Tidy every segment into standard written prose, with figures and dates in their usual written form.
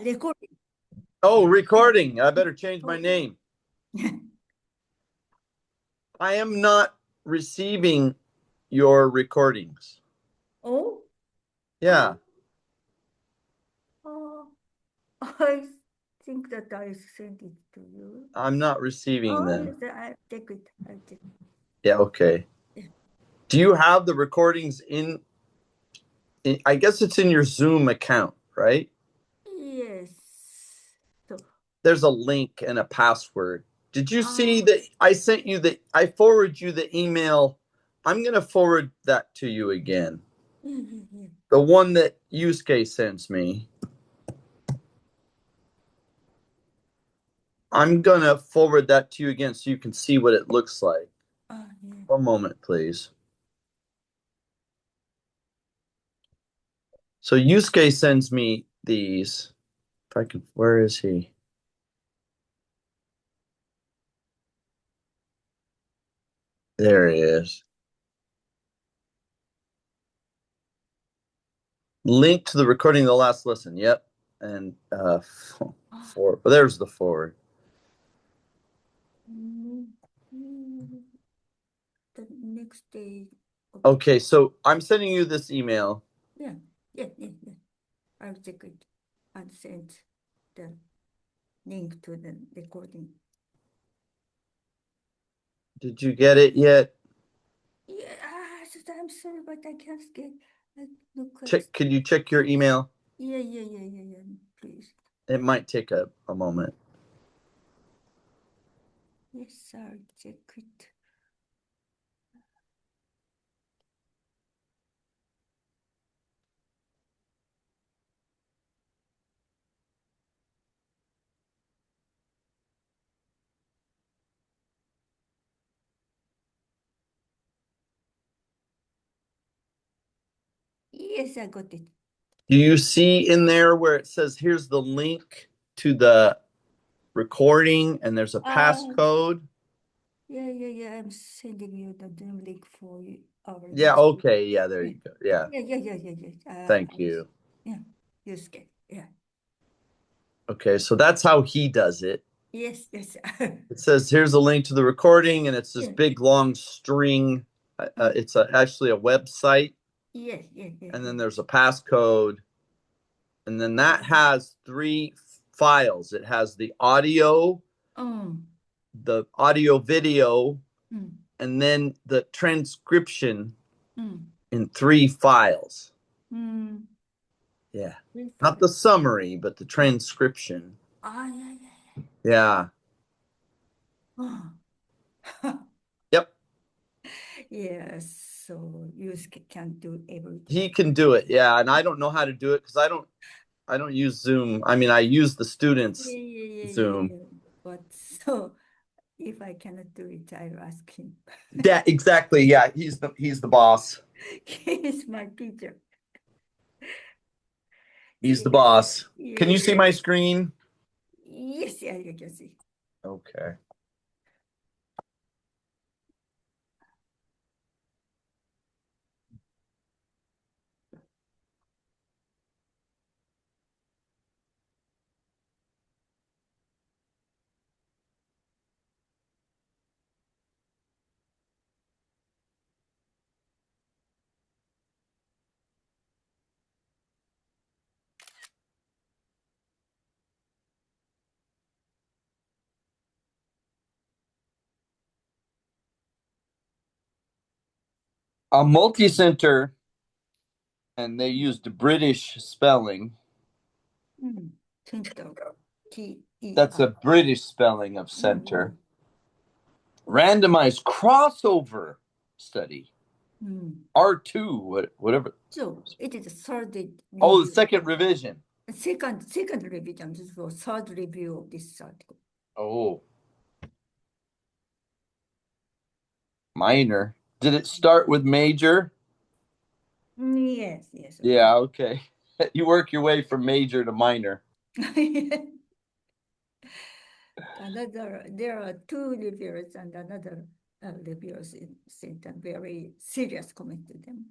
recording. Oh, recording. I better change my name. I am not receiving your recordings. Oh, Yeah. I think that I sent it to you. I'm not receiving them. Yes, I'll check it. Yeah, okay. Yeah. Do you have the recordings in I guess it's in your Zoom account, right? Yes. So, There's a link and a password. Did you see that I sent you I forwarded you the email? I'm going to forward that to you again. yeah. The one that Yusuke sends me. I'm going to forward that to you again so you can see what it looks like. Yeah. One moment, please. So Yusuke sends me these. If I can, where is he? There he is. Link to the recording of the last lesson. Yep. And forward. But there's the forward. The next day. Okay, so I'm sending you this email. Yeah. I'll check it and send the link to the recording. Did you get it yet? Yeah, I'm sorry, but I can't get. Check. Can you check your email? Yeah, please. It might take a moment. Yes, I'll check it. Yes, I got it. Do you see in there where it says here's the link to the recording and there's a passcode? Yeah. I'm sending you the Zoom link for our. Yeah, okay. Yeah, there you go. Yeah. Yeah. Thank you. Yeah, Yusuke. Yeah. Okay, so that's how he does it. Yes. It says here's a link to the recording, and it's this big long string. It's actually a website. Yeah. And then there's a passcode, and then that has 3 files. It has the audio, the audio video, and then the transcription in 3 files. Yeah. Not the summary, but the transcription. Yeah. Yep. Yes, so Yusuke can do everything. He can do it. Yeah, and I don't know how to do it because I don't use Zoom. I mean, I use the students' Zoom. Yeah. But so if I cannot do it, I'll ask him. Yeah, exactly. Yeah, he's the boss. He is my teacher. He's the boss. Can you see my screen? Yes, I can see. Okay. A multi-center, and they used British spelling. That's a British spelling of center. Randomized crossover study. R2, whatever. So it is a third. Oh, the second revision. Second revision. This is the third review of this article. Oh. Minor. Did it start with major? Yes. Yeah, okay. You work your way from major to minor. There are 2 reviewers and another reviewers sent a very serious comment to them.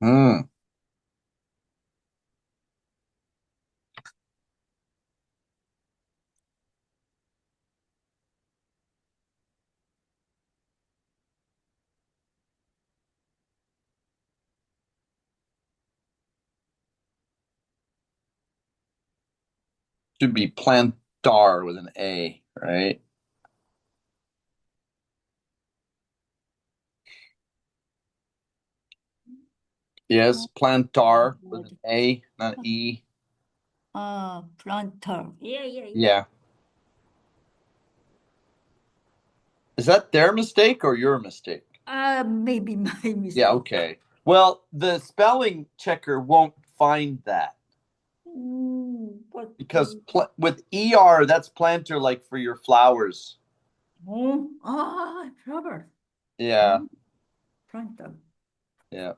Mm. Should be plantar with an A, right? Yes, plantar with an A, not E. Plantar. Yeah. Yeah. Is that their mistake or your mistake? Maybe my mistake. Yeah, okay. Well, the spelling checker won't find that But because with ER, that's planter, like for your flowers. flower. Yeah, Plantar. yeah.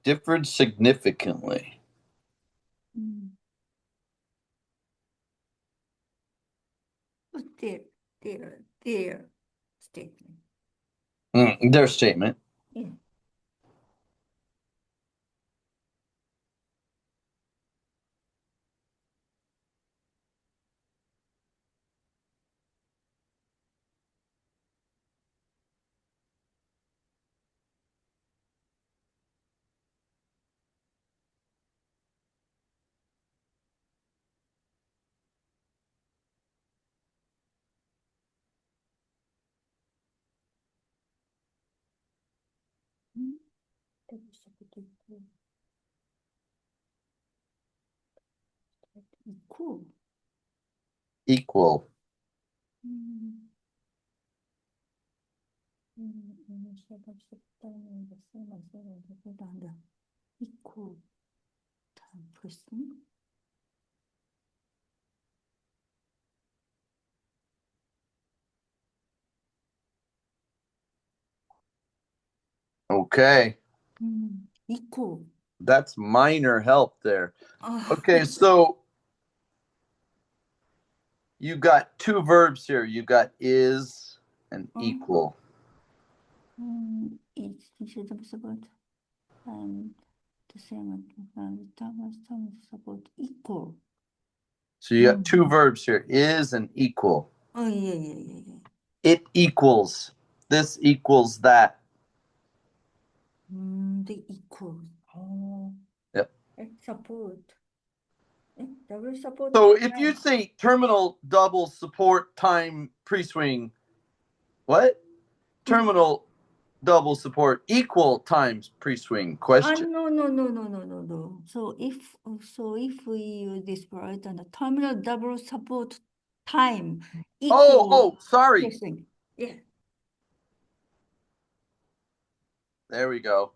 Differed significantly. But their statement. Their statement. Yeah. Cool. Equal. Equal time person. Okay. Equal. That's minor help there. Okay, so you got two verbs here. You got is and equal. It's about the same support equal. So you got two verbs here, is and equal. Oh, yeah. It equals. This equals that. The equal. Oh. Yep. Support. Double support. So if you say terminal double support time pre-swing, what? Terminal double support equal times pre-swing question. No. So if we use this word and the terminal double support time equal. Sorry. Yeah. There we go.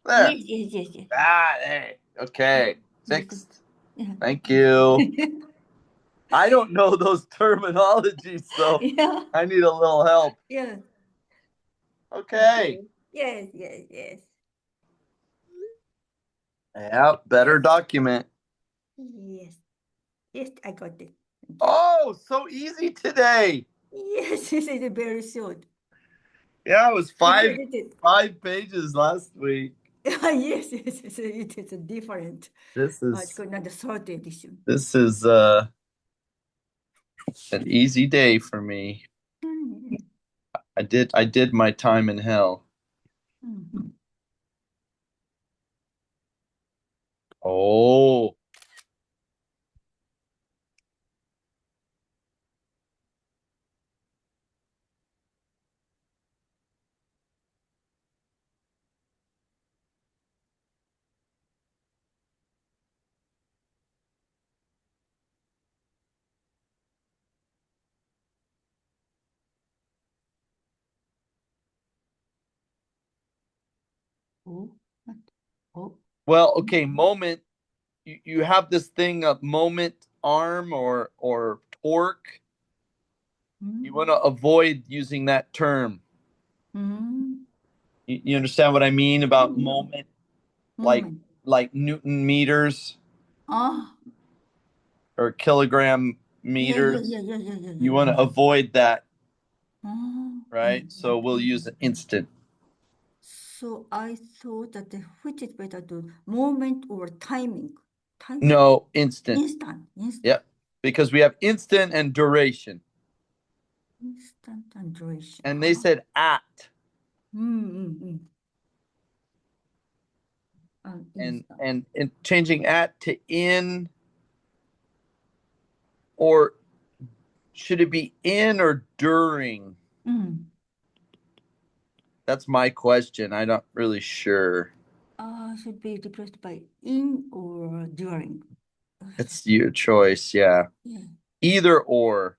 There. Yes. There. Okay. Fixed. Yeah. Thank you. I don't know those terminologies, so Yeah. I need a little help. Yeah. Okay. Yes. Yeah, better document. Yes, I got it. Oh, so easy today. Yes, this is very short. Yeah, it was Because five pages last week. yes, it is different. This It's is called the third edition. an easy day for me. I did my time in hell. Oh. Well, okay, moment. You have this thing of moment arm or torque. You want to avoid using that term. You understand what I mean about moment? Like Newton meters or kilogram meters. Yeah. You want to avoid that, right? So we'll use instant. So I thought that which is better to moment or timing? No, instant. Instant. Yep. Because we have instant and duration. Instant and duration. And they said at. And changing at to in, or should it be in or during? That's my question. I'm not really sure. Should be replaced by in or during. It's your choice, yeah. Either or.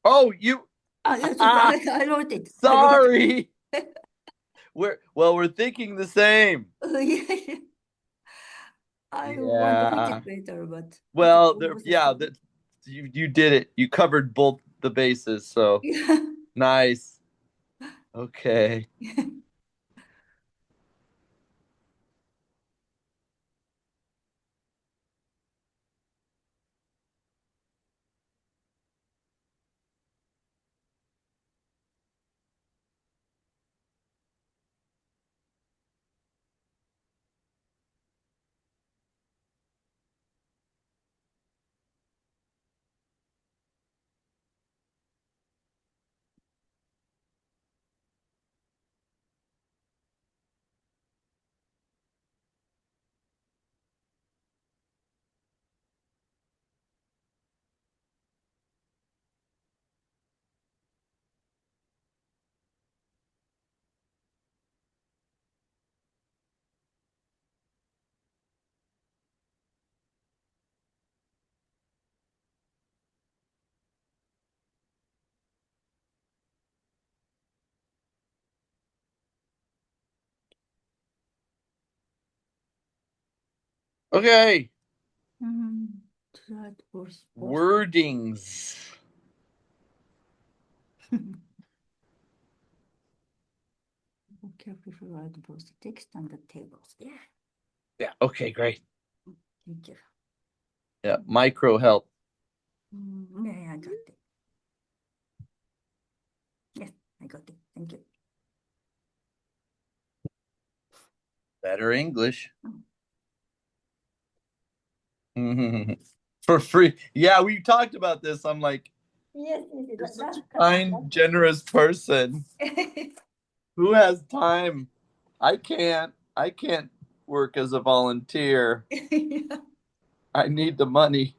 Oh, you. Yes, I wrote it. Sorry. We're thinking the same. I wonder which is better, but well, you did it. You covered both the bases, so nice. Okay. Okay. Wordings. Carefully write both the text and the tables. Yeah. Yeah. Okay, great. Thank you. Yeah, micro help. Yeah, I got it. Yes, I got it. Thank you. Better English. For free. Yeah, we talked about this. I'm like, yes, you're such a kind, generous person. Who has time? I can't work as a volunteer. I need the money.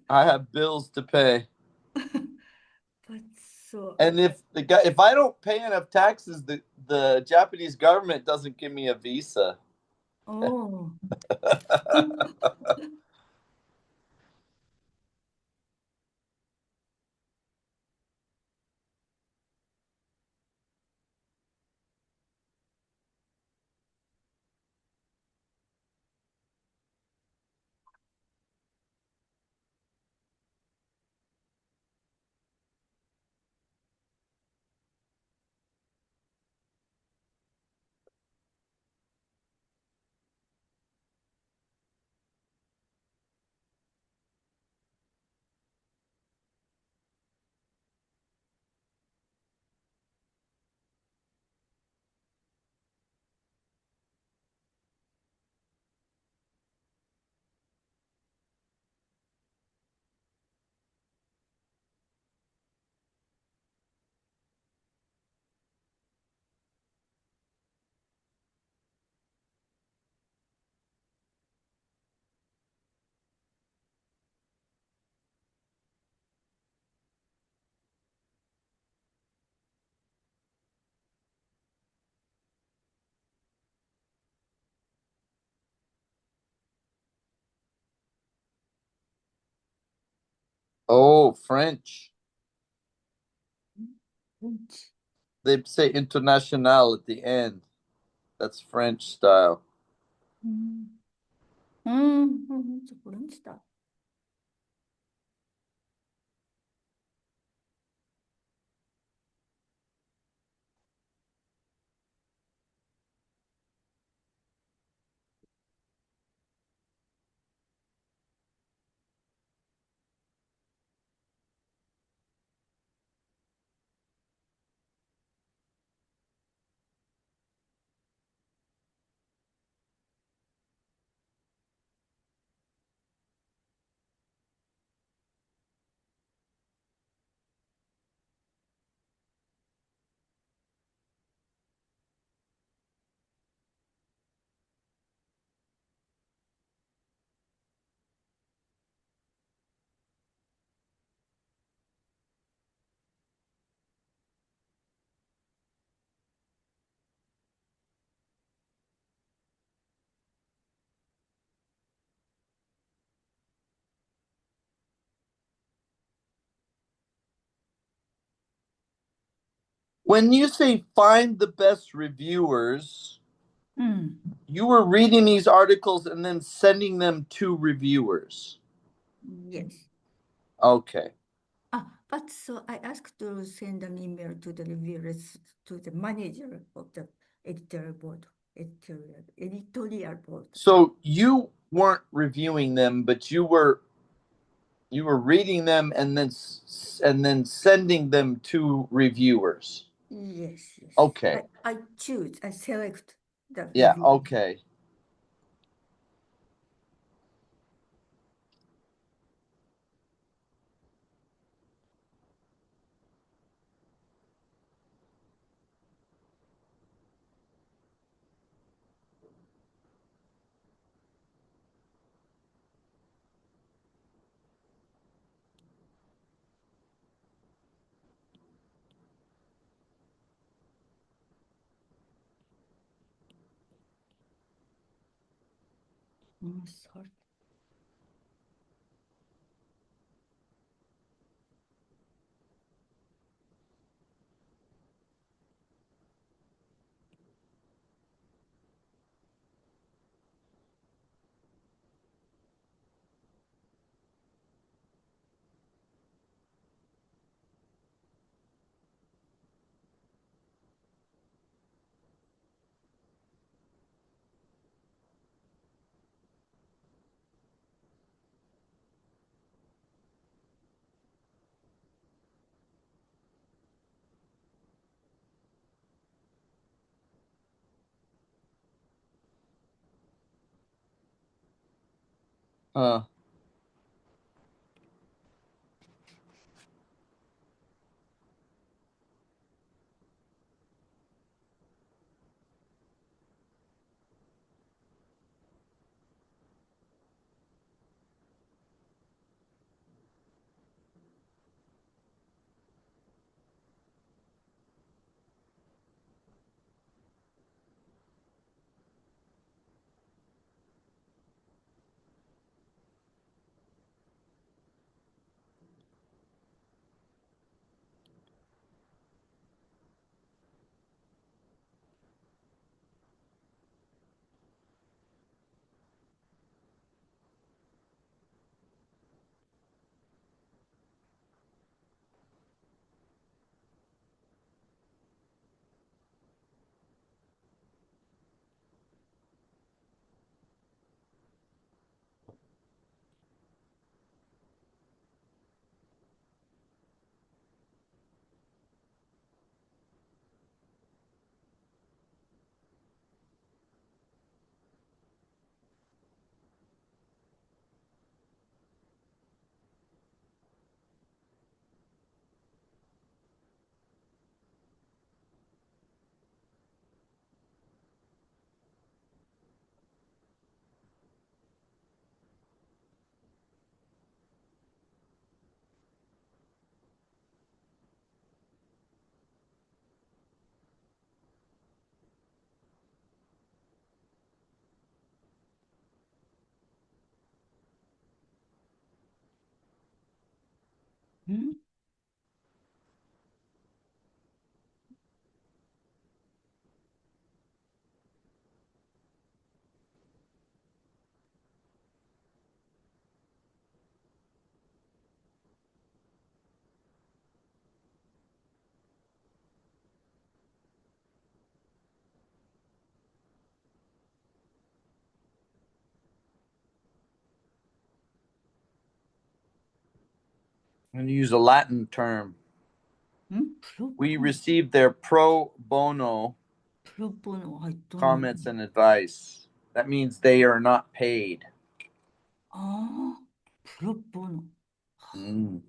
I have bills to pay. But so And if I don't pay enough taxes, the Japanese government doesn't give me a visa. oh. Oh, French. French. They say international at the end. That's French style. It's French stuff. When you say find the best reviewers, you were reading these articles and then sending them to reviewers. Yes. Okay. But so I asked to send an email to the reviewers, to the manager of the editorial board. So you weren't reviewing them, but you were reading them and then sending them to reviewers. Yes, yes. Okay. I select the Yeah, reviewer. okay. Sorry. Uh, Hmm? and use a Latin term. We received their pro bono comments and advice. That means they are not paid. pro bono. Mm.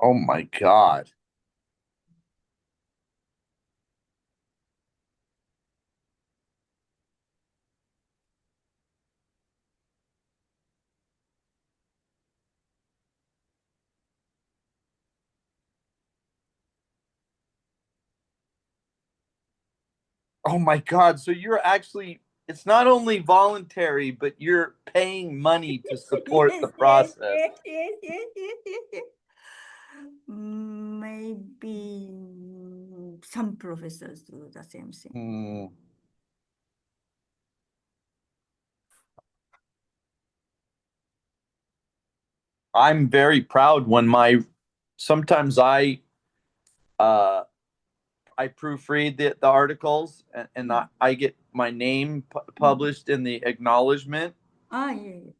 Oh my God. Oh my God. So you're actually, it's not only voluntary, but you're paying money to support the Yes, yes, process. yes, yes, yes, yes, yes, yes. Maybe some professors do the same thing. Hmm. I'm very proud when sometimes uh I proofread the articles and I get my name published in the acknowledgement, Ah, yeah, yeah.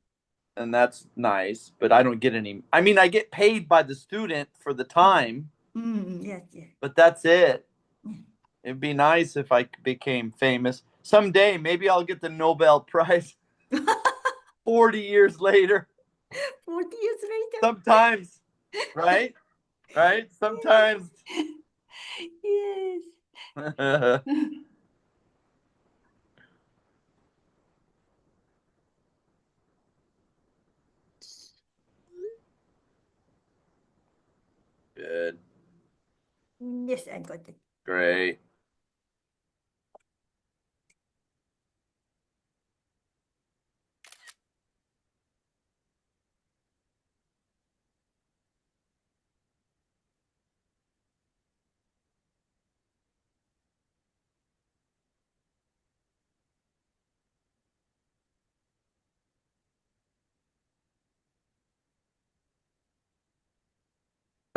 and that's nice, but I don't get any. I mean, I get paid by the student for the time, Yes, yes. but that's it. Yeah. It'd be nice if I became famous. Someday, maybe I'll get the Nobel Prize 40 years later. 40 years later. Sometimes, right? Right? Sometimes. Yes. Good. Yes, I got it. Great.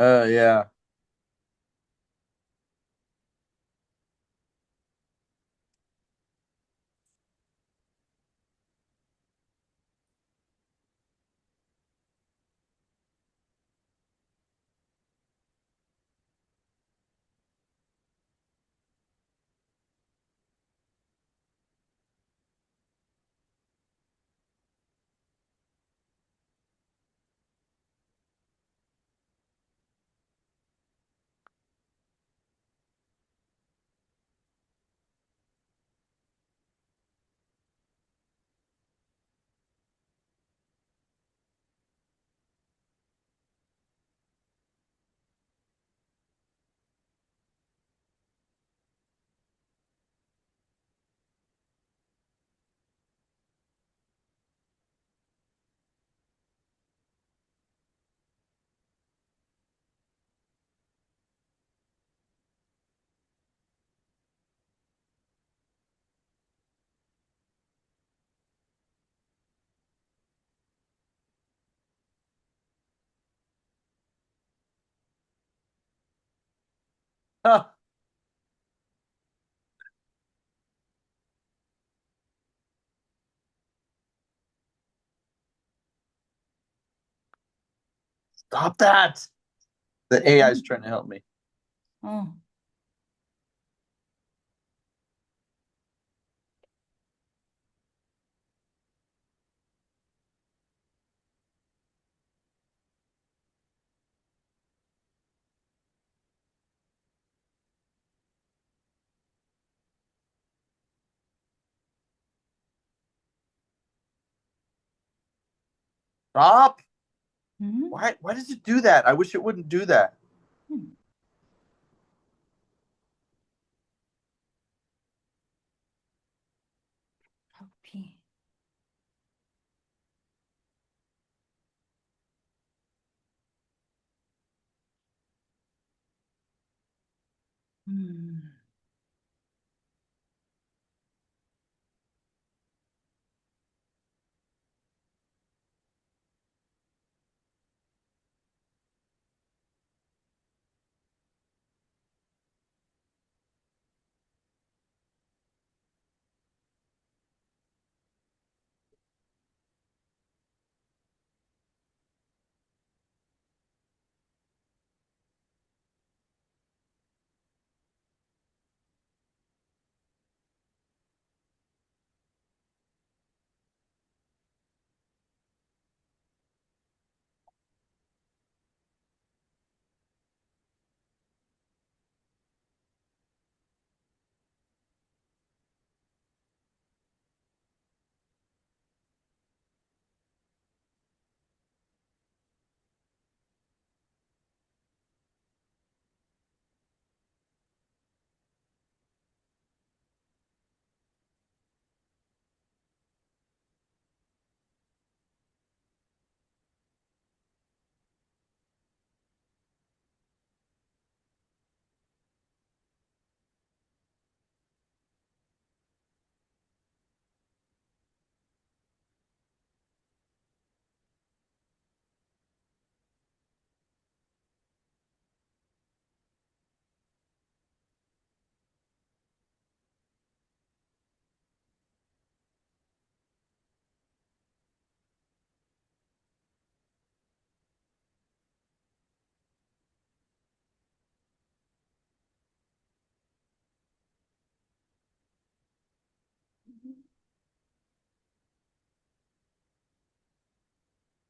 Yeah. Huh. Stop that. The AI is trying to help me. Oh. Stop. Hmm? Why does it do that? I wish it wouldn't do that. Hmm. Copy. Hmm.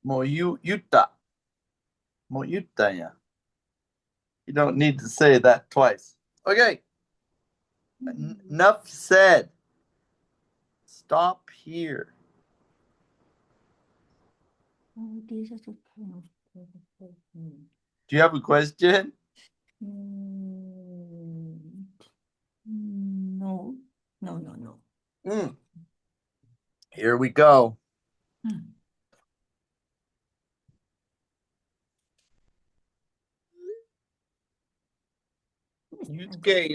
もう言った。もう言ったんや。You don't need to say that twice. Okay. Enough said. Stop here. Oh, these are the kind of Do you have a question? No, no, no, no. Here we go. Yusuke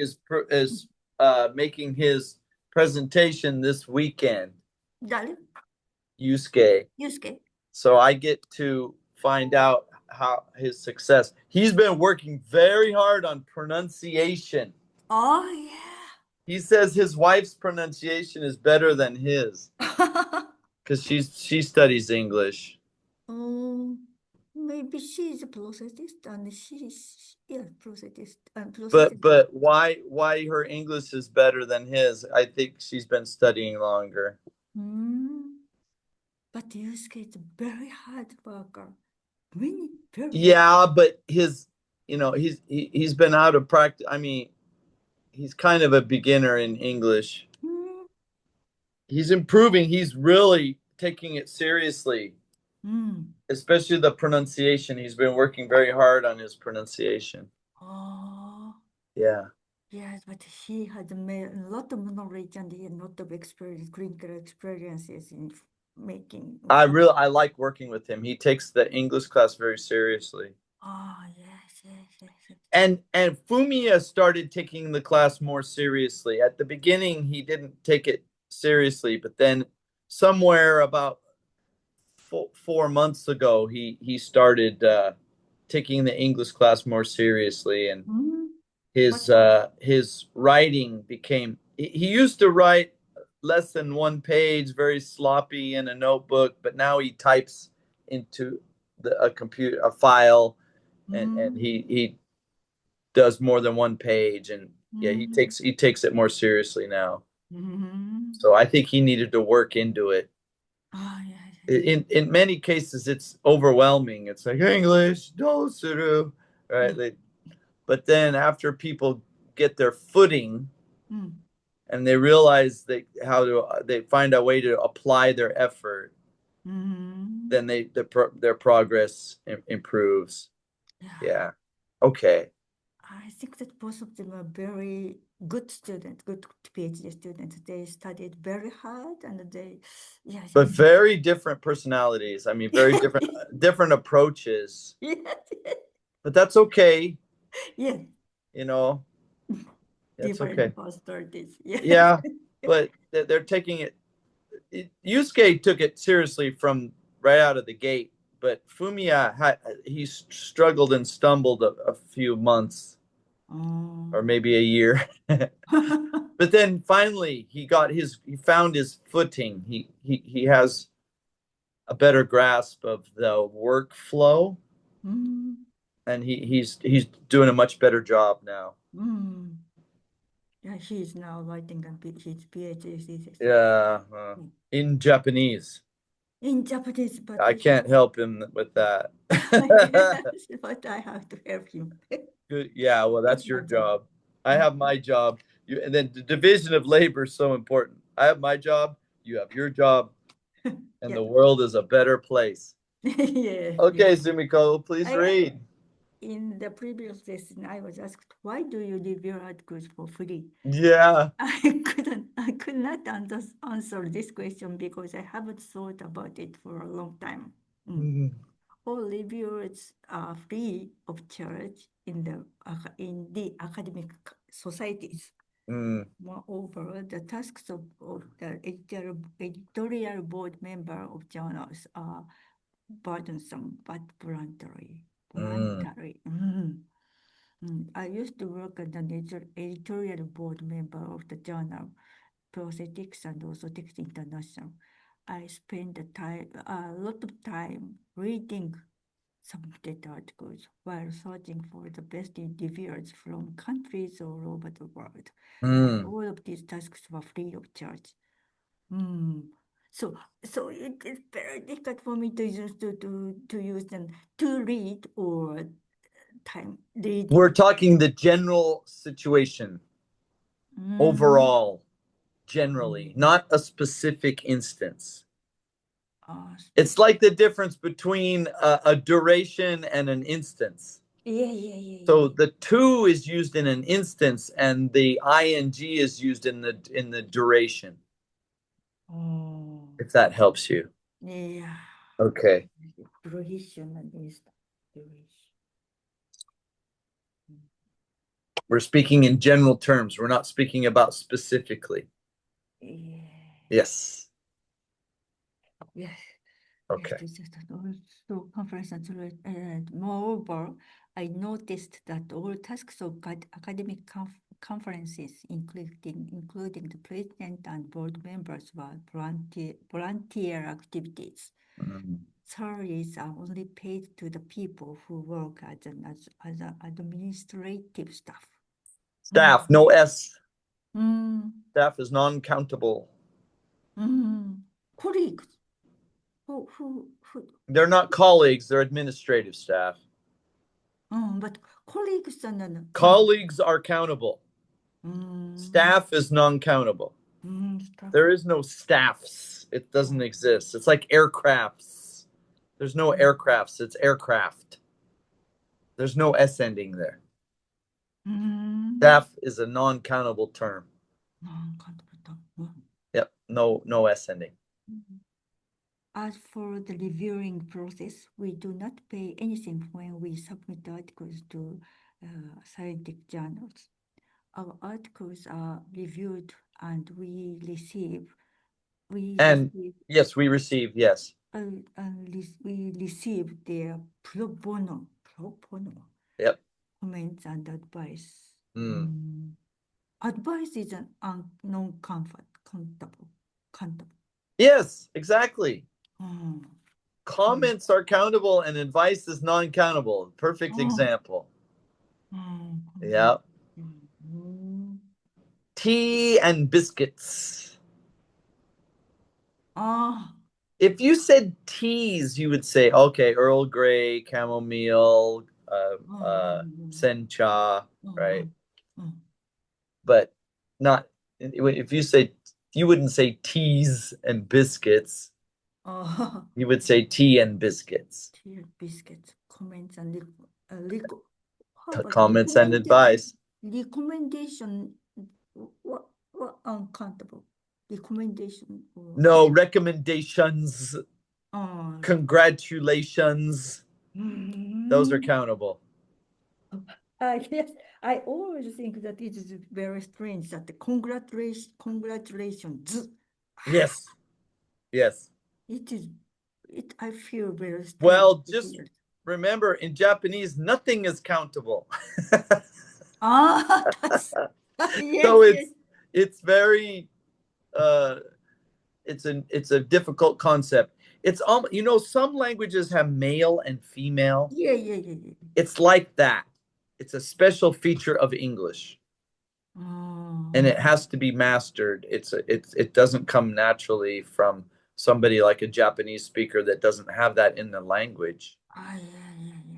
is making his presentation this weekend. Dale, Yusuke. Yusuke. So I get to find out how his success. He's been working very hard on pronunciation. Oh, yeah. He says his wife's pronunciation is better than his because she studies English. Maybe she's a prosthetist and she's prosthetist and But why her English is better than his? I think she's been studying longer. But Yusuke is a very hard worker. Really very Yeah, but his he's been out of practice. I mean, he's kind of a beginner in English. He's improving. He's really taking it seriously. Especially the pronunciation. He's been working very hard on his pronunciation. Oh, Yeah. yes, but he had made a lot of knowledge and he had a lot of experience, clinical experiences in making. I like working with him. He takes the English class very seriously. Oh, yes. And Fumiya started taking the class more seriously. At the beginning, he didn't take it seriously, but then somewhere about 4 months ago, he started taking the English class more seriously, and his writing became. He used to write less than one page, very sloppy in a notebook, but now he types into a file, and he does more than one page, and yeah, he takes it more seriously now. So I think he needed to work into it. Oh, yes. In many cases, it's overwhelming. It's like English, do suru, right? But then after people get their footing and they realize they find a way to apply their effort, then their progress improves. Yeah. Okay. I think that both of them are very good students, good PhD students. They studied very hard and yes. But very different personalities. I mean, very different approaches. Yes. But that's okay. Yes. That's Different okay. personalities. Yes. Yeah, but they're taking it. Yusuke took it seriously from right out of the gate, but Fumiya he struggled and stumbled a few months or maybe a year. But then finally he found his footing. He has a better grasp of the workflow, and he's doing a much better job now. Yeah, he's now writing his PhD thesis. Yeah, in Japanese. In Japanese, but I can't help him with that. yes, but I have to help him. Good. Yeah, well, that's your my job. job. I have my job. And then the division of labor is so important. I have my job, you have your job, and Yeah. the world is a better place. Yeah. Okay, Sumiko, please read. In the previous lesson, I was asked, why do you review articles for free? Yeah. I could not answer this question because I haven't thought about it for a long time. All reviewers are free of charge in the academic societies. Moreover, the tasks of the editorial board member of journals are burdensome but voluntary. I used to work as an editorial board member of the journal Prosthetics and also Text International. I spend a lot of time reading submitted articles while searching for the best reviewers from countries all over the world. All of these tasks were free of charge. So it is very difficult for me to use them to read or time reading. We're talking the general situation, overall, generally, not a specific instance. It's like the difference between a duration and an instance. Yeah. So the to is used in an instance, and the ing is used in the duration. If that helps you. Yeah. Okay. Duration and duration. We're speaking in general terms. We're not speaking about specifically. Yeah. Yes. Yes. Okay. Yes, also conference and moreover, I noticed that all tasks of academic conferences, including the president and board members, were volunteer activities. Salaries are only paid to the people who work as administrative staff. Staff, no S. Staff is non-countable. Colleagues. Who? They're not colleagues, they're administrative staff. But colleagues are not. Colleagues are countable. Staff is non-countable. There is no staffs. It doesn't exist. It's like aircrafts. There's no aircrafts. It's aircraft. There's no S ending there. Staff is a non-countable term. Yep, no S ending. As for the reviewing process, we do not pay anything when we submit articles to scientific journals. Our articles are reviewed and we receive. Yes, we receive, yes. We receive their pro bono. Yep. Comments and advice. Advice is non-countable. Yes, exactly. Comments are countable and advice is non-countable. Perfect example. Yeah. Tea and biscuits. If you said teas, you would say, okay, Earl Grey, chamomile, sencha, right? But not, if you say, you wouldn't say teas and biscuits. You would say tea and biscuits. Tea and biscuits, comments and comments and advice. Recommendation, what uncountable? Recommendation. No, recommendations. Congratulations. Those are countable. Yes, I always think that it is very strange that the congratulations. Yes. I feel very strange. Well, just remember, in Japanese, nothing is countable. Yes, so it's very it's a difficult concept. It's some languages have male and female. Yeah. It's like that. It's a special feature of English. And it has to be mastered. It doesn't come naturally from somebody like a Japanese speaker that doesn't have that in the language. Yeah.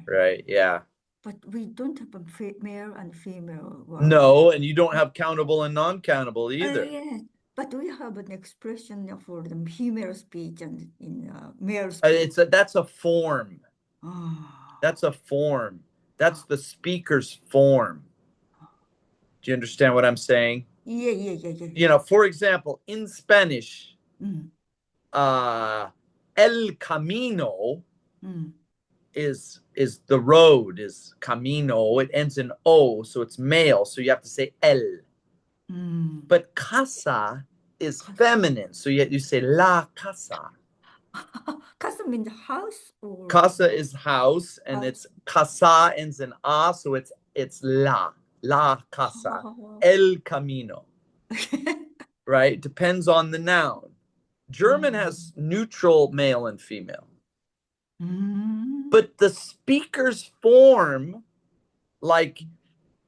Right, yeah. But we don't have a male and female word. No, and you don't have countable and non-countable either. Yes, but we have an expression for the female speech and in male speech. That's a form. That's a form. That's the speaker's form. Do you understand what I'm saying? Yeah. For example, in Spanish, el camino is the road, is camino. It ends in O, so it's male, so you have to say el. But casa is feminine, so you say la casa. Casa means house, or casa is house, and it's casa ends in a, so it's la casa, el camino. Right? Depends on the noun. German has neutral male and female. But the speaker's form, like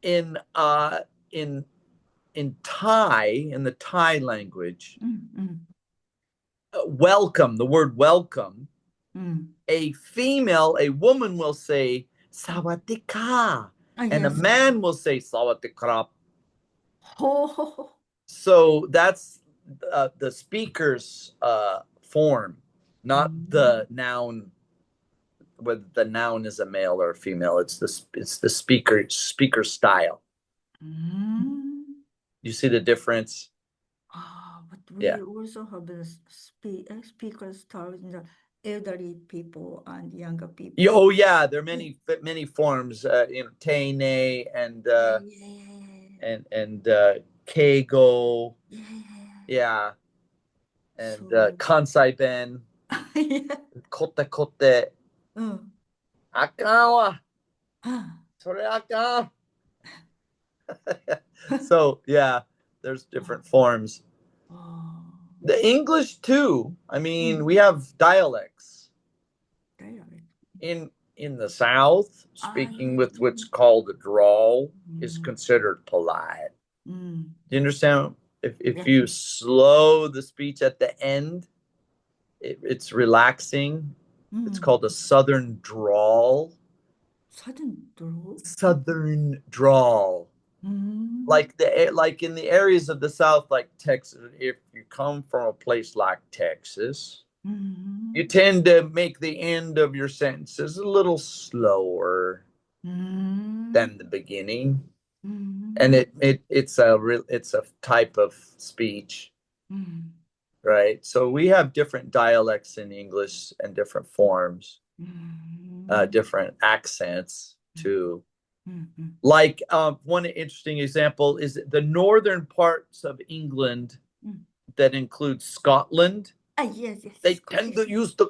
in Thai, in the Thai language, welcome, the word welcome, a woman will say, Sawadee-ka. And a man will say, Sawadee-krap. So that's the speaker's form, not the noun, whether the noun is a male or a female. It's the speaker style. You see the difference? But we also have the speaker style in the elderly people and younger people. Oh yeah, there are many forms. Teine and Keigo. Yeah. And Kansai Ben. Kote kote. Akan wa. Sore akan. So yeah, there's different forms. The English too. I mean, we have dialects. In the South, speaking with what's called a drawl is considered polite. Do you understand? If you slow the speech at the end, it's relaxing. It's called a Southern drawl. Southern drawl. Like in the areas of the South, like Texas, if you come from a place like Texas, you tend to make the end of your sentences a little slower than the beginning. And it's a type of speech, right? So we have different dialects in English and different forms, different accents too. Like one interesting example is the northern parts of England that include Scotland. Yes. They tend to use the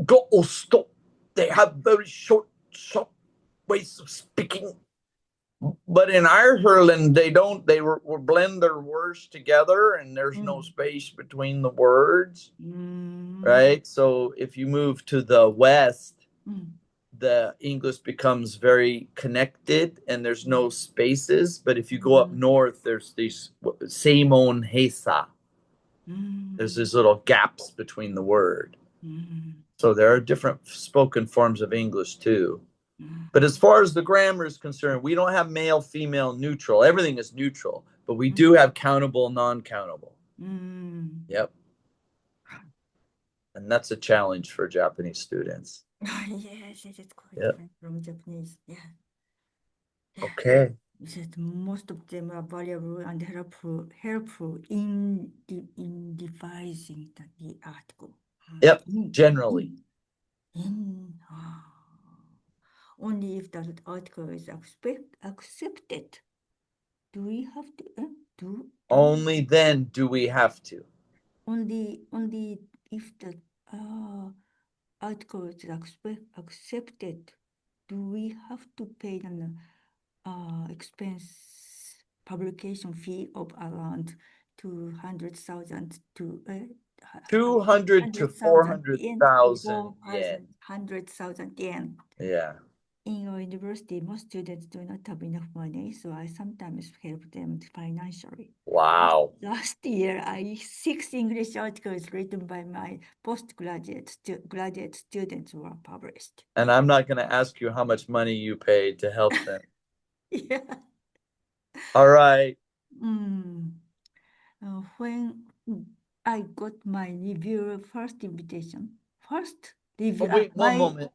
go or stop. They have very short ways of speaking. But in Ireland, they don't. They will blend their words together, and there's no space between the words, right? So if you move to the west, the English becomes very connected, and there's no spaces. But if you go up north, there's these seimon heisa. There's these little gaps between the word. So there are different spoken forms of English too. But as far as the grammar is concerned, we don't have male, female, neutral. Everything is neutral, but we do have countable, non-countable. Yep. And that's a challenge for Japanese students. Yes, it's quite different from Japanese. Yeah. Okay. Most of them are valuable and helpful in devising the article. Yep, generally. Only if that article is accepted. Do we have to? Only then do we have to. Only if the article is accepted. Do we have to pay an expense publication fee of around 200,000 to 200 to 400,000 yen. 100,000 yen. Yeah. In our university, most students do not have enough money, so I sometimes help them financially. Wow. Last year, 6 English articles written by my postgraduate graduate students were published. And I'm not going to ask you how much money you paid to help them. Yeah. All right. When I got my reviewer first invitation, first review. Oh, wait, one moment.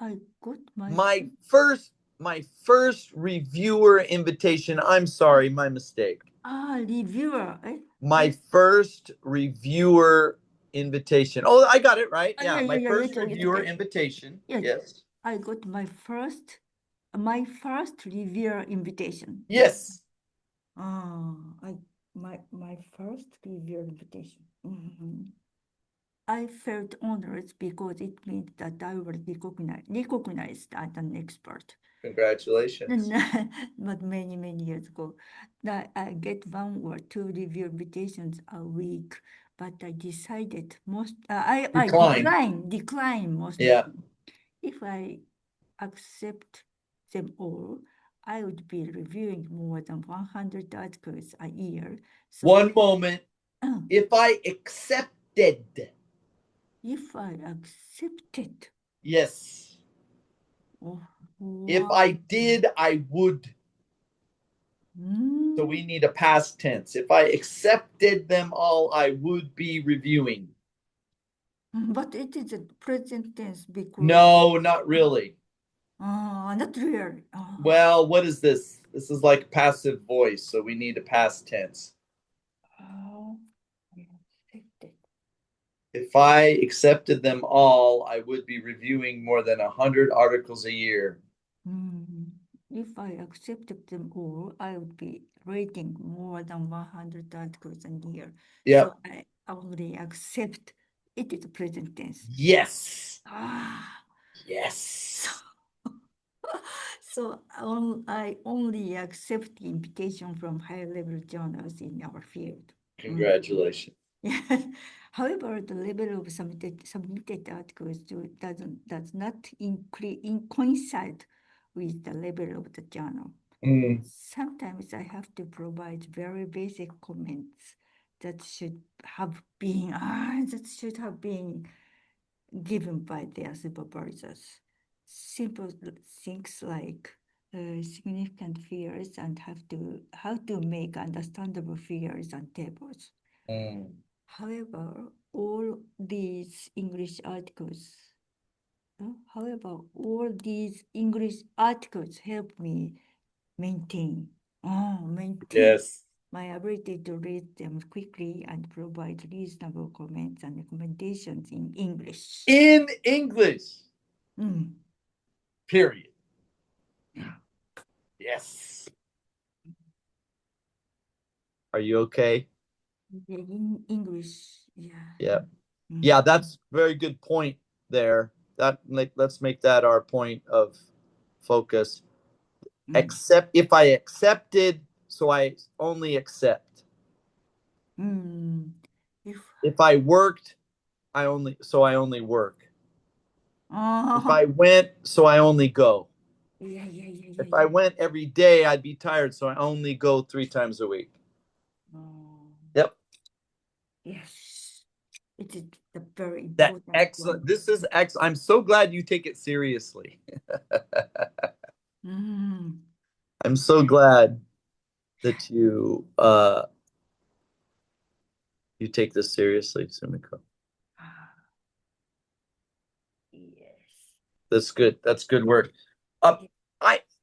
I got my first reviewer invitation. I'm sorry, my mistake. Reviewer. My first reviewer invitation. Oh, I got it right. Yeah, my first reviewer invitation. Yes. I got my first reviewer invitation. Yes. My first reviewer invitation. I felt honored because it meant that I was recognized as an expert. Congratulations. But many years ago, that I get 1 or 2 review invitations a week, but I decided I decline most. Yeah. If I accept them all, I would be reviewing more than 100 articles a year. So one moment. If I accepted. If I accepted. Yes. Oh, If wow. I did, I would. So we need a past tense. If I accepted them all, I would be reviewing. But it is a present tense because. No, not really. Not really. Well, what is this? This is like passive voice, so we need a past tense. Accepted. If I accepted them all, I would be reviewing more than 100 articles a year. If I accepted them all, I would be reading more than 100 articles a year. Yep. So I only accept it is present tense. Yes. Ah. Yes. So I only accept the invitation from high-level journals in our field. Congratulations. Yes. However, the level of submitted articles does not coincide with the level of the journal. Sometimes I have to provide very basic comments that should have been given by their supervisors. Simple things like significant figures and how to make understandable figures and tables. However, all these English articles help me maintain Yes. my ability to read them quickly and provide reasonable comments and recommendations in English. In English. Period. Yes. Are you okay? Yeah, in English, yeah. Yeah. Yeah, that's very good point there. Let's make that our point of focus. Accept if I accepted, so I only accept. If I worked, I only work. If I went, so I only go. Yeah. If I went every day, I'd be tired, so I only go 3 times a week. Yep. Yes. It is a very That important excellent. point. This is excellent. I'm so glad you take it seriously. I'm so glad that you take this seriously, Sumiko. Yes. That's good. That's good work.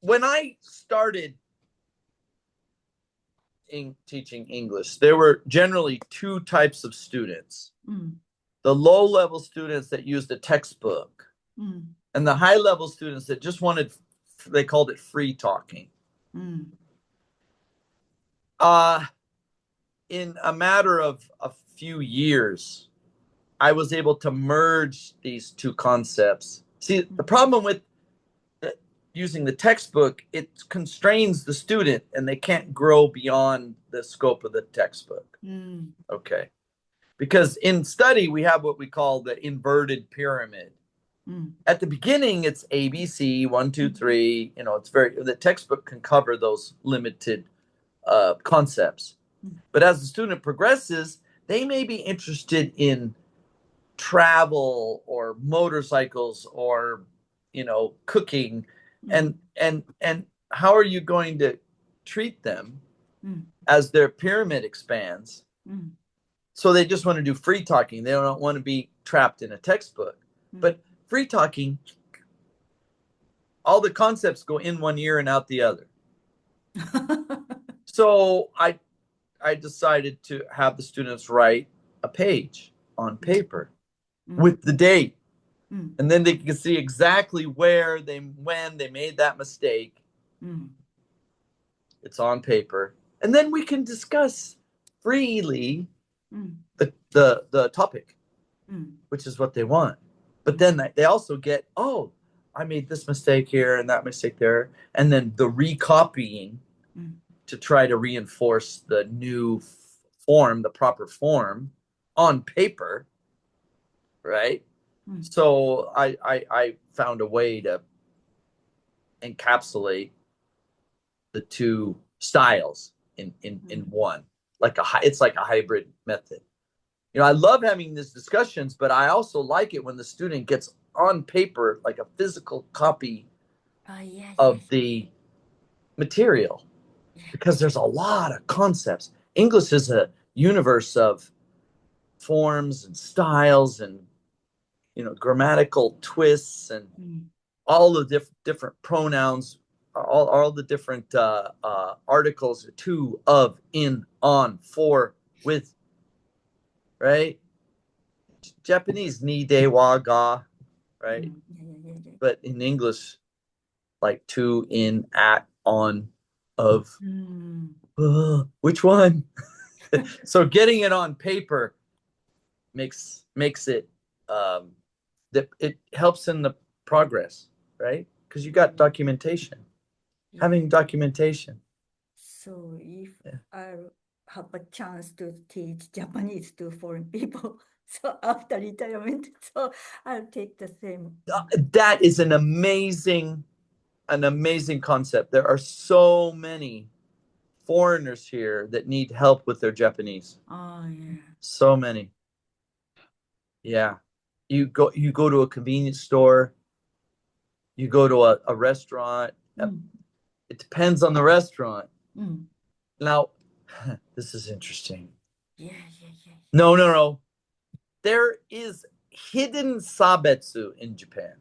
When I started teaching English, there were generally 2 types of students. The low-level students that used a textbook, and the high-level students that just wanted, they called it free talking. In a matter of a few years, I was able to merge these 2 concepts. See, the problem with using the textbook, it constrains the student and they can't grow beyond the scope of the textbook. Okay. Because in study, we have what we call the inverted pyramid. At the beginning, it's ABC, 1, 2, 3. It's the textbook can cover those limited concepts. But as the student progresses, they may be interested in travel or motorcycles or cooking, and how are you going to treat them as their pyramid expands? So they just want to do free talking. They don't want to be trapped in a textbook. But free talking, all the concepts go in one ear and out the other. So I decided to have the students write a page on paper with the date. And then they can see exactly when they made that mistake. It's on paper. And then we can discuss freely the topic, which is what they want. But then they also get, oh, I made this mistake here and that mistake there. And then the recopying to try to reinforce the new form, the proper form on paper, right? So I found a way to encapsulate the 2 styles in one. it's like a hybrid method. I love having these discussions, but I also like it when the student gets on paper like a physical copy of the material, because there's a lot of concepts. English is a universe of forms and styles and grammatical twists and all the different pronouns, all the different articles: to, of, in, on, for, with, right? Japanese ni, de, wa, ga, right? But in English, like to, in, at, on, of. Which one? So getting it on paper makes it that it helps in the progress, right? Because you got documentation. Having documentation. So if I have a chance to teach Japanese to foreign people, so after retirement, so I'll take the same. That is an amazing concept. There are so many foreigners here that need help with their Japanese. Oh yeah. So many. Yeah. You go to a convenience store, you go to a restaurant. It depends on the restaurant. Now, this is interesting. Yeah. No. There is hidden sabetsu in Japan.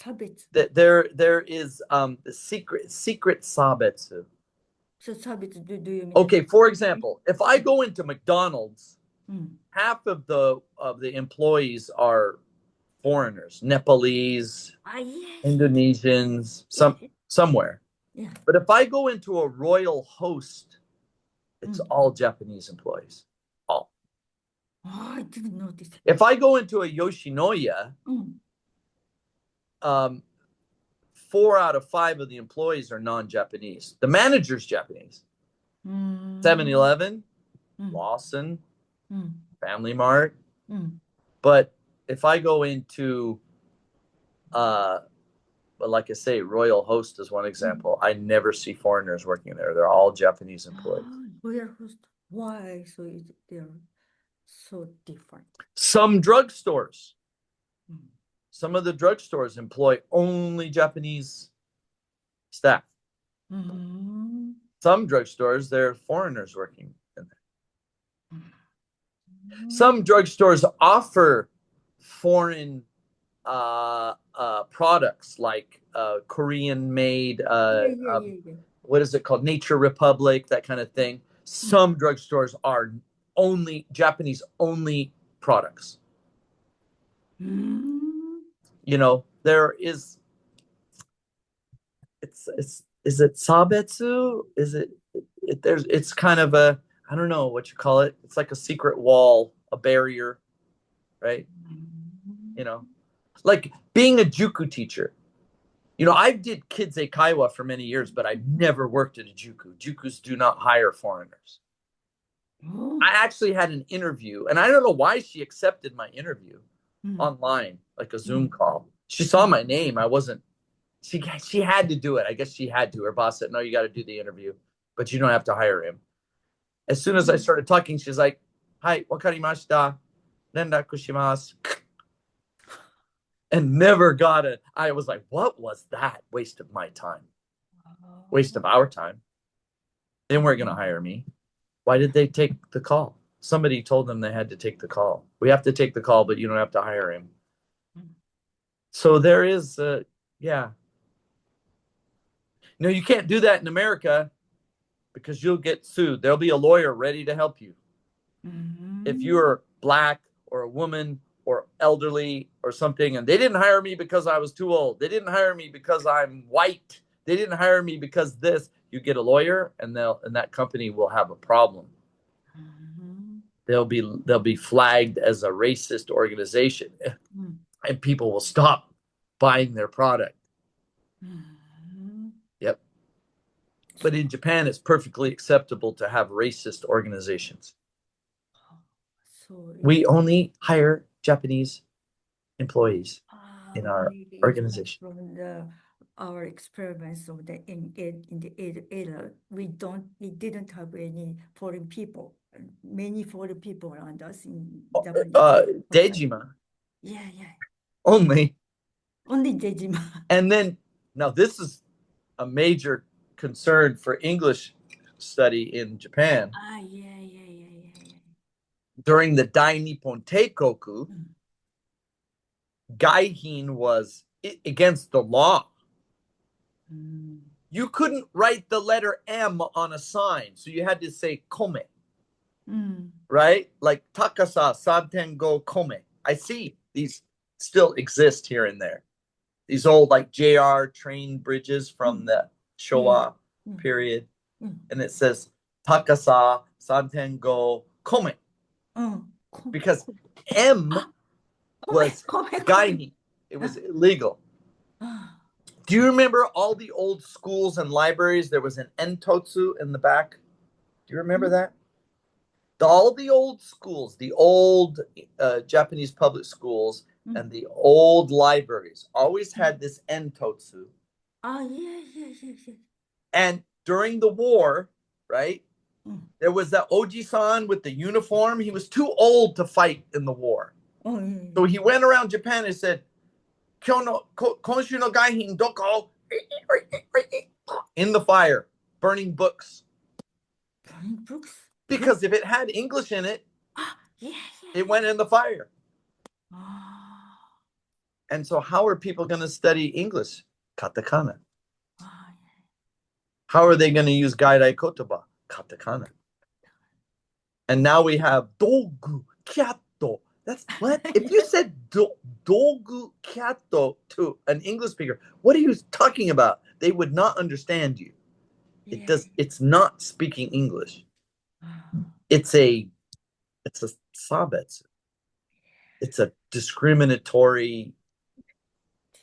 Sabetsu. There is the secret sabetsu. So sabetsu, do you mean? Okay, for example, if I go into McDonald's, half of the employees are foreigners, Nepalese, Indonesians, somewhere. Yeah. But if I go into a Royal Host, it's all Japanese employees. All. Oh, I didn't notice. If I go into a Yoshinoya, 4 out of 5 of the employees are non-Japanese. The manager's Japanese. 7-Eleven, Lawson, Family Mart. But if I go into, like I say, Royal Host is one example. I never see foreigners working there. They're all Japanese employees. Royal Host. Why? So they're so different. Some drugstores. Some of the drugstores employ only Japanese staff. Some drugstores, there are foreigners working in there. Some drugstores offer foreign products like Korean-made, what is it called? Nature Republic, that kind of thing. Some drugstores are only Japanese-only products. There is. Is it sabetsu? Is it? It's kind of a, I don't know what you call it. It's like a secret wall, a barrier, right? Like being a juku teacher. I did kids eikaiwa for many years, but I never worked at a juku. Jukus do not hire foreigners. I actually had an interview, and I don't know why she accepted my interview online, like a Zoom call. She saw my name. I wasn't. She had to do it. I guess she had to. Her boss said, "No, you got to do the interview, but you don't have to hire him." As soon as I started talking, she's like, "Hi, wakarimashita. Rendaku shimasu." And never got it. I was like, what was that? Waste of my time. Waste of our time. They weren't going to hire me. Why did they take the call? Somebody told them they had to take the call. We have to take the call, but you don't have to hire him. So there is, yeah. No, you can't do that in America because you'll get sued. There'll be a lawyer ready to help you. If you're black or a woman or elderly or something, and they didn't hire me because I was too old. They didn't hire me because I'm white. They didn't hire me because this. You get a lawyer, and that company will have a problem. They'll be flagged as a racist organization, and people will stop buying their product. Yep. But in Japan, it's perfectly acceptable to have racist organizations. We only hire Japanese employees in our organization. From the our experiments of in the era, we didn't have any foreign people, many foreign people around us in Japanese. Dejima. Yeah. Only Dejima. And then, now this is a major concern for English study in Japan. Yeah. During the Dai Nippon Teikoku, Gaihin was against the law. You couldn't write the letter M on a sign, so you had to say kome. Right? Like Takasa Santengo Kome. I see these still exist here and there. These old like JR train bridges from the Showa period. And it says Takasa Santengo Kome. Because M was Gaihin. It was illegal. Do you remember all the old schools and libraries? There was an Entotsu in the back. Do you remember that? All the old schools, the old Japanese public schools, and the old libraries always had this Entotsu. Yeah. And during the war, right, there was that Oji-san with the uniform. He was too old to fight in the war. So he went around Japan and said, Konshu no gaihin doko? In the fire, burning books. Burning books? Because if it had English in it, it went in the fire. And so how are people going to study English? Katakana. How are they going to use Gaidai Kotoba? Katakana. And now we have dogu kyato. That's what? If you said dogu kyato to an English speaker, what are you talking about? They would not understand you. It's not speaking English. It's a sabetsu. It's a discriminatory,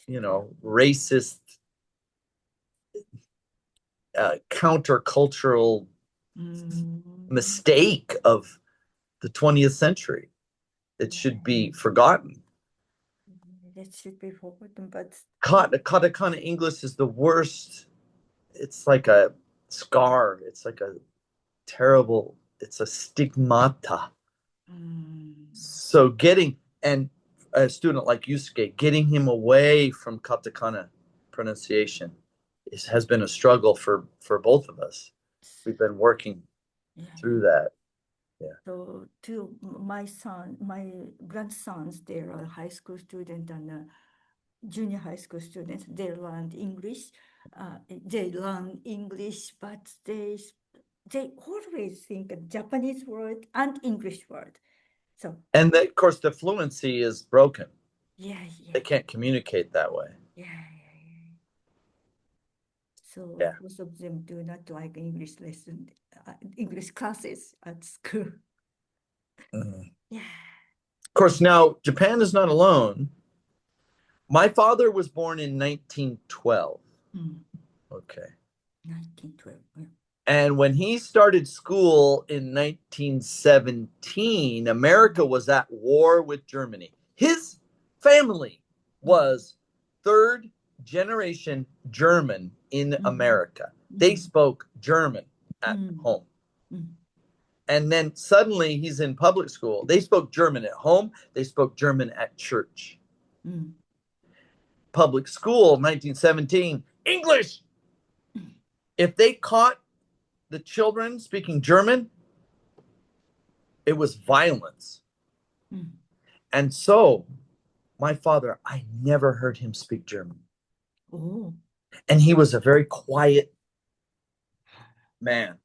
racist, countercultural mistake of the 20th century. It should be forgotten. It should be forgotten, but katakana English is the worst. It's like a scar. It's like a terrible. It's a stigmata. So getting a student like Yusuke, getting him away from katakana pronunciation has been a struggle for both of us. We've been working through that. Yeah. So my grandsons, they are high school students and junior high school students. They learned English. They learn English, but they always think a Japanese word and English word. So and of course the fluency is broken. Yeah. They can't communicate that way. Yeah. So most of them do not like English lesson, English classes at school. Yeah. Of course, now Japan is not alone. My father was born in 1912. Okay. 1912. Yeah. And when he started school in 1917, America was at war with Germany. His family was third generation German in America. They spoke German at home. And then suddenly he's in public school. They spoke German at home. They spoke German at church. Public school, 1917, English. If they caught the children speaking German, it was violence. And so my father, I never heard him speak German. And he was a very quiet man.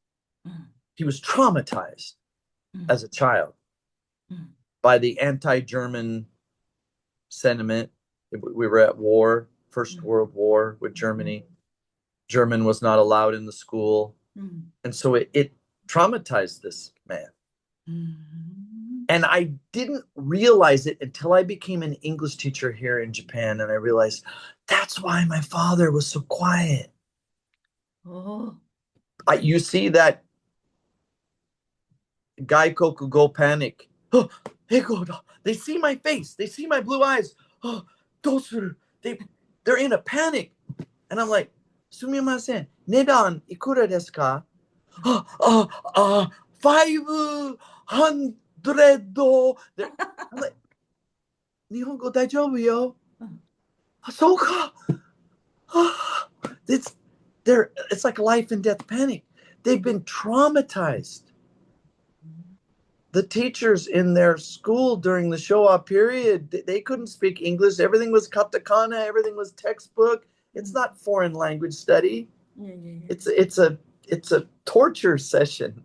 He was traumatized as a child by the anti-German sentiment. We were at war, First World War with Germany. German was not allowed in the school. And so it traumatized this man. And I didn't realize it until I became an English teacher here in Japan. And I realized that's why my father was so quiet. You see that Gaikoku go panic. Oh, they see my face. They see my blue eyes. Oh, they're in a panic. And I'm like, sumimasen, nedan ikura desu ka? 500. I'm like, 日本語大丈夫よ. So it's like life and death panic. They've been traumatized. The teachers in their school during the Showa period, they couldn't speak English. Everything was katakana. Everything was textbook. It's not foreign language study. It's a torture session.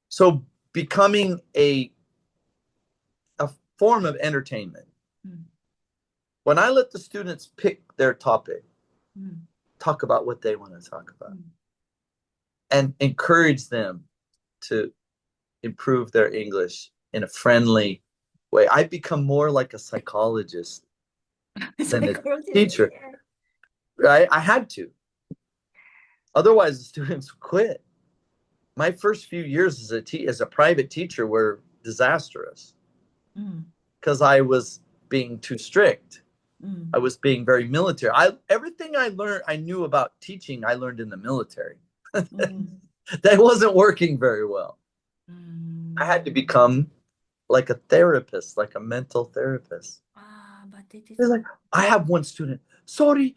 So becoming a form of entertainment. When I let the students pick their topic, talk about what they want to talk about, and encourage them to improve their English in a friendly way, I become more like a psychologist than a teacher. Right? I had to. Otherwise, the students would quit. My first few years as a private teacher were disastrous because I was being too strict. I was being very military. Everything I learned, I knew about teaching, I learned in the military. That wasn't working very well. I had to become like a therapist, like a mental therapist. But it is... They're like, I have one student. Sorry.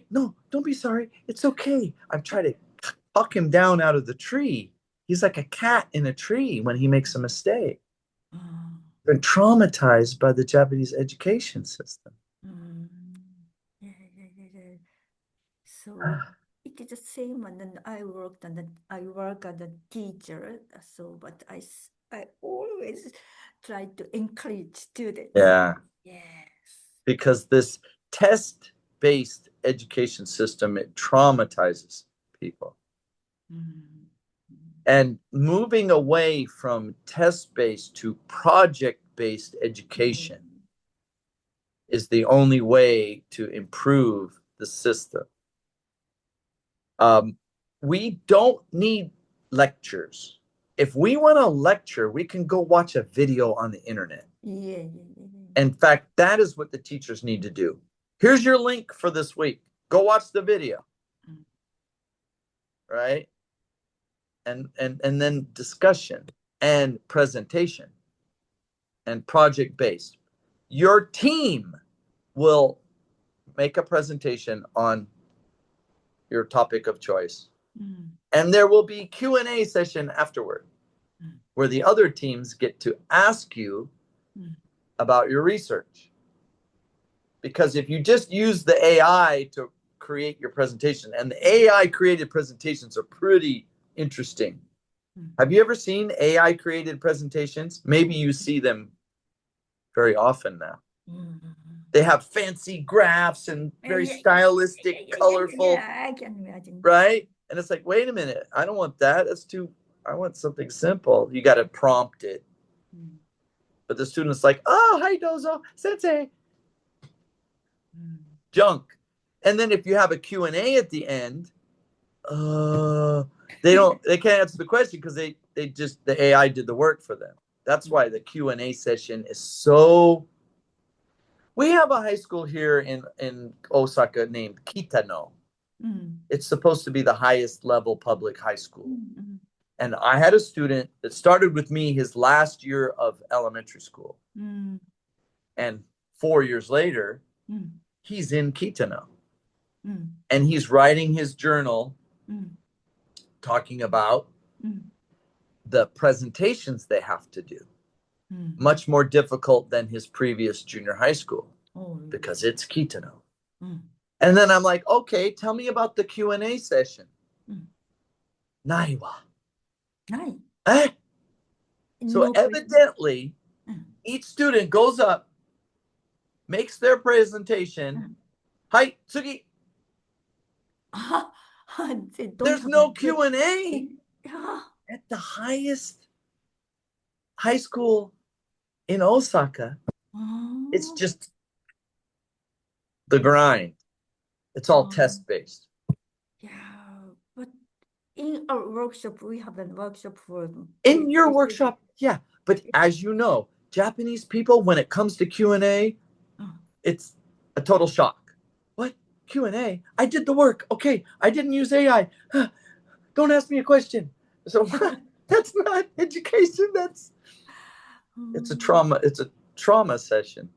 No, don't be sorry. It's okay. I'm trying to talk him down out of the tree. He's like a cat in a tree when he makes a mistake. Been traumatized by the Japanese education system. So it is the same, and then I work as a teacher. So, but I always try to encourage students. Yeah. Yes. Because this test-based education system, it traumatizes people. And moving away from test-based to project-based education is the only way to improve the system. We don't need lectures. If we want to lecture, we can go watch a video on the internet. In fact, that is what the teachers need to do. Here's your link for this week. Go watch the video. Right? And then discussion and presentation and project-based. Your team will make a presentation on your topic of choice. And there will be Q&A session afterward where the other teams get to ask you about your research. Because if you just use the AI to create your presentation, and the AI created presentations are pretty interesting. Have you ever seen AI created presentations? Maybe you see them very often now. They have fancy graphs and very stylistic, colorful. I can imagine. Right? And it's like, wait a minute, I don't want that. I want something simple. You got to prompt it. But the student's like, oh, hi, dozo, sensei. Junk. And then if you have a Q&A at the end, they can't answer the question because the AI did the work for them. That's why the Q&A session is so. We have a high school here in Osaka named Kitano. It's supposed to be the highest level public high school. And I had a student that started with me his last year of elementary school. And 4 years later, he's in Kitano. And he's writing his journal talking about the presentations they have to do. Much more difficult than his previous junior high school because it's Kitano. And then I'm like, okay, tell me about the Q&A session. Nai wa. So evidently, each student goes up, makes their presentation. Hai, tsugi. There's no Q&A at the highest high school in Osaka. It's just the grind. It's all test-based. Yeah, but in our workshop, we have a workshop for... In your workshop, yeah. But as you know, Japanese people, when it comes to Q&A, it's a total shock. What? Q&A? I did the work. Okay, I didn't use AI. Don't ask me a question. So that's not education. It's a trauma session.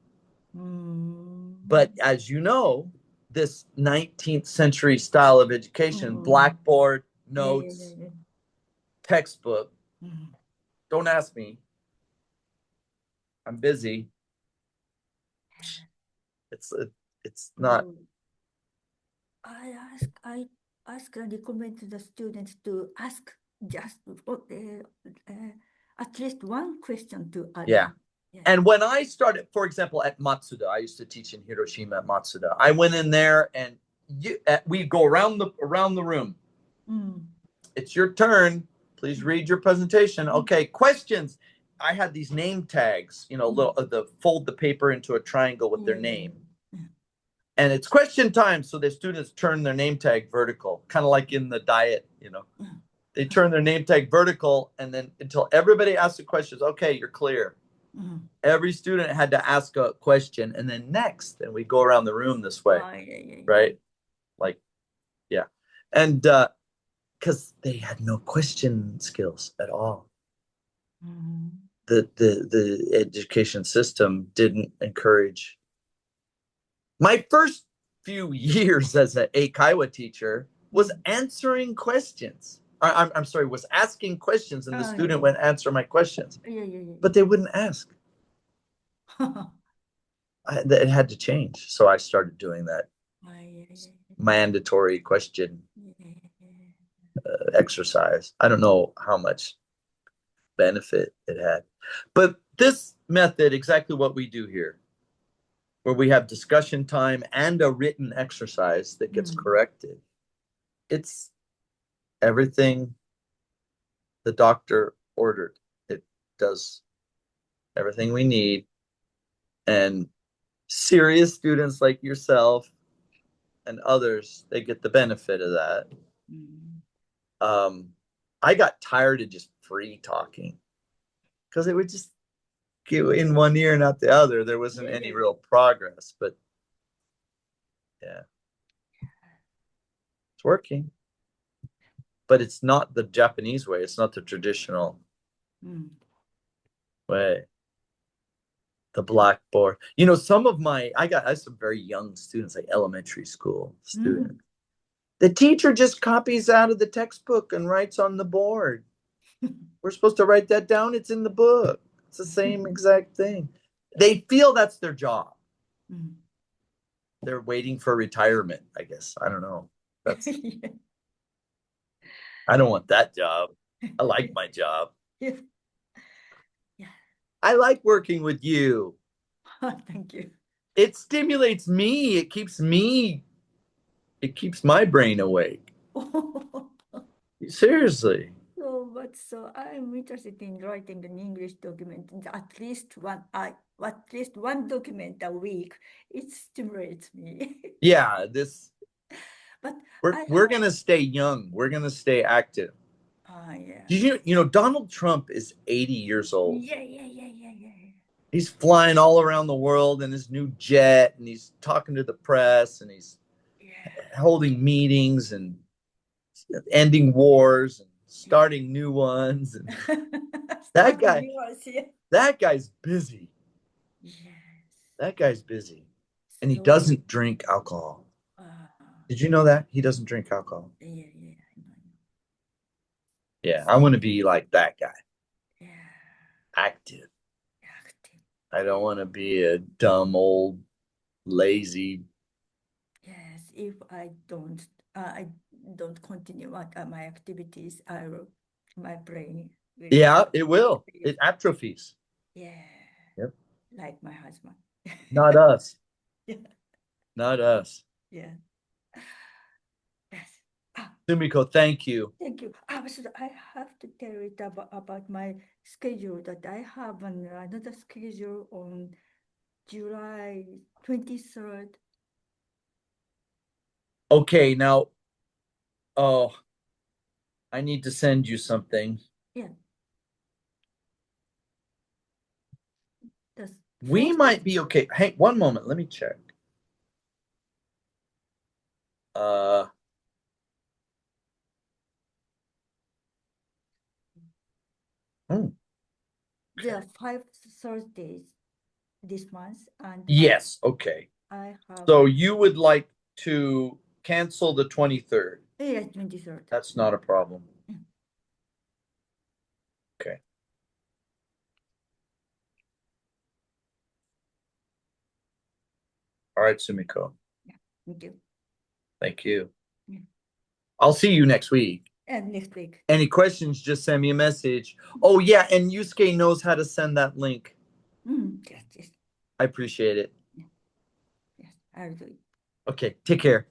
But as you know, this 19th century style of education, blackboard, notes, textbook. Don't ask me. I'm busy. It's not. I ask and recommend to the students to ask just at least one question to others. Yeah. And when I started, for example, at Matsuda, I used to teach in Hiroshima at Matsuda. I went in there and we go around the room. It's your turn. Please read your presentation. Okay, questions. I had these name tags, fold the paper into a triangle with their name. And it's question time. So the students turn their name tag vertical, kind of like in the diet, They turn their name tag vertical, and then until everybody asks the questions, okay, you're clear. Every student had to ask a question, and then next, and we go around the room this way, right? Like, yeah. And because they had no question skills at all. The education system didn't encourage. My first few years as an Eikaiwa teacher was answering questions. I'm sorry, was asking questions, and the student would answer my questions. But they wouldn't ask. It had to change. So I started doing that mandatory question exercise. I don't know how much benefit it had. But this method, exactly what we do here, where we have discussion time and a written exercise that gets corrected, it's everything the doctor ordered. It does everything we need. And serious students like yourself and others, they get the benefit of that. I got tired of just free talking because it would just go in one ear and out the other. There wasn't any real progress, but yeah, it's working. But it's not the Japanese way. It's not the traditional way. The blackboard. Some of I have some very young students, like elementary school students. The teacher just copies out of the textbook and writes on the board. We're supposed to write that down. It's in the book. It's the same exact thing. They feel that's their job. They're waiting for retirement, I guess. I don't know. I don't want that job. I like my job. I like working with you. Thank you. It stimulates me. It keeps my brain awake. Seriously. So I'm interested in writing an English document, at least one document a week. It stimulates me. Yeah, but we're gonna stay young. We're gonna stay active. Yeah. Did Donald Trump is 80 years old. Yeah. He's flying all around the world in his new jet, and he's talking to the press, and he's holding meetings and ending wars and starting new ones. And that guy's busy. Yes. That guy's busy. And he doesn't drink alcohol. Did you know that? He doesn't drink alcohol. Yeah, I want to be like that guy. Yeah. Active. I don't want to be a dumb old lazy. Yes, if I don't continue my activities, my brain will. Yeah, it will. It atrophies. Yeah. Yep. Like my husband. Not us. Yeah. Not us. Yeah. Yes. Sumiko, thank you. Thank you. So I have to tell it about my schedule, that I have another schedule on July 23rd. Okay, now, I need to send you something. Yeah. We might be okay. Hey, one moment. Let me check. There are 5 Thursdays this month, and yes, okay. I have So you would like to cancel the 23rd? yes, 23rd. That's not a problem. Okay. All right, Sumiko. Yeah, thank you. Thank you. Yeah. I'll see you next week. And next week. Any questions, just send me a message. Oh, yeah, and Yusuke knows how to send that link. Yes, yes. I appreciate it. Yeah. Yes, I'll do it. Okay, take care.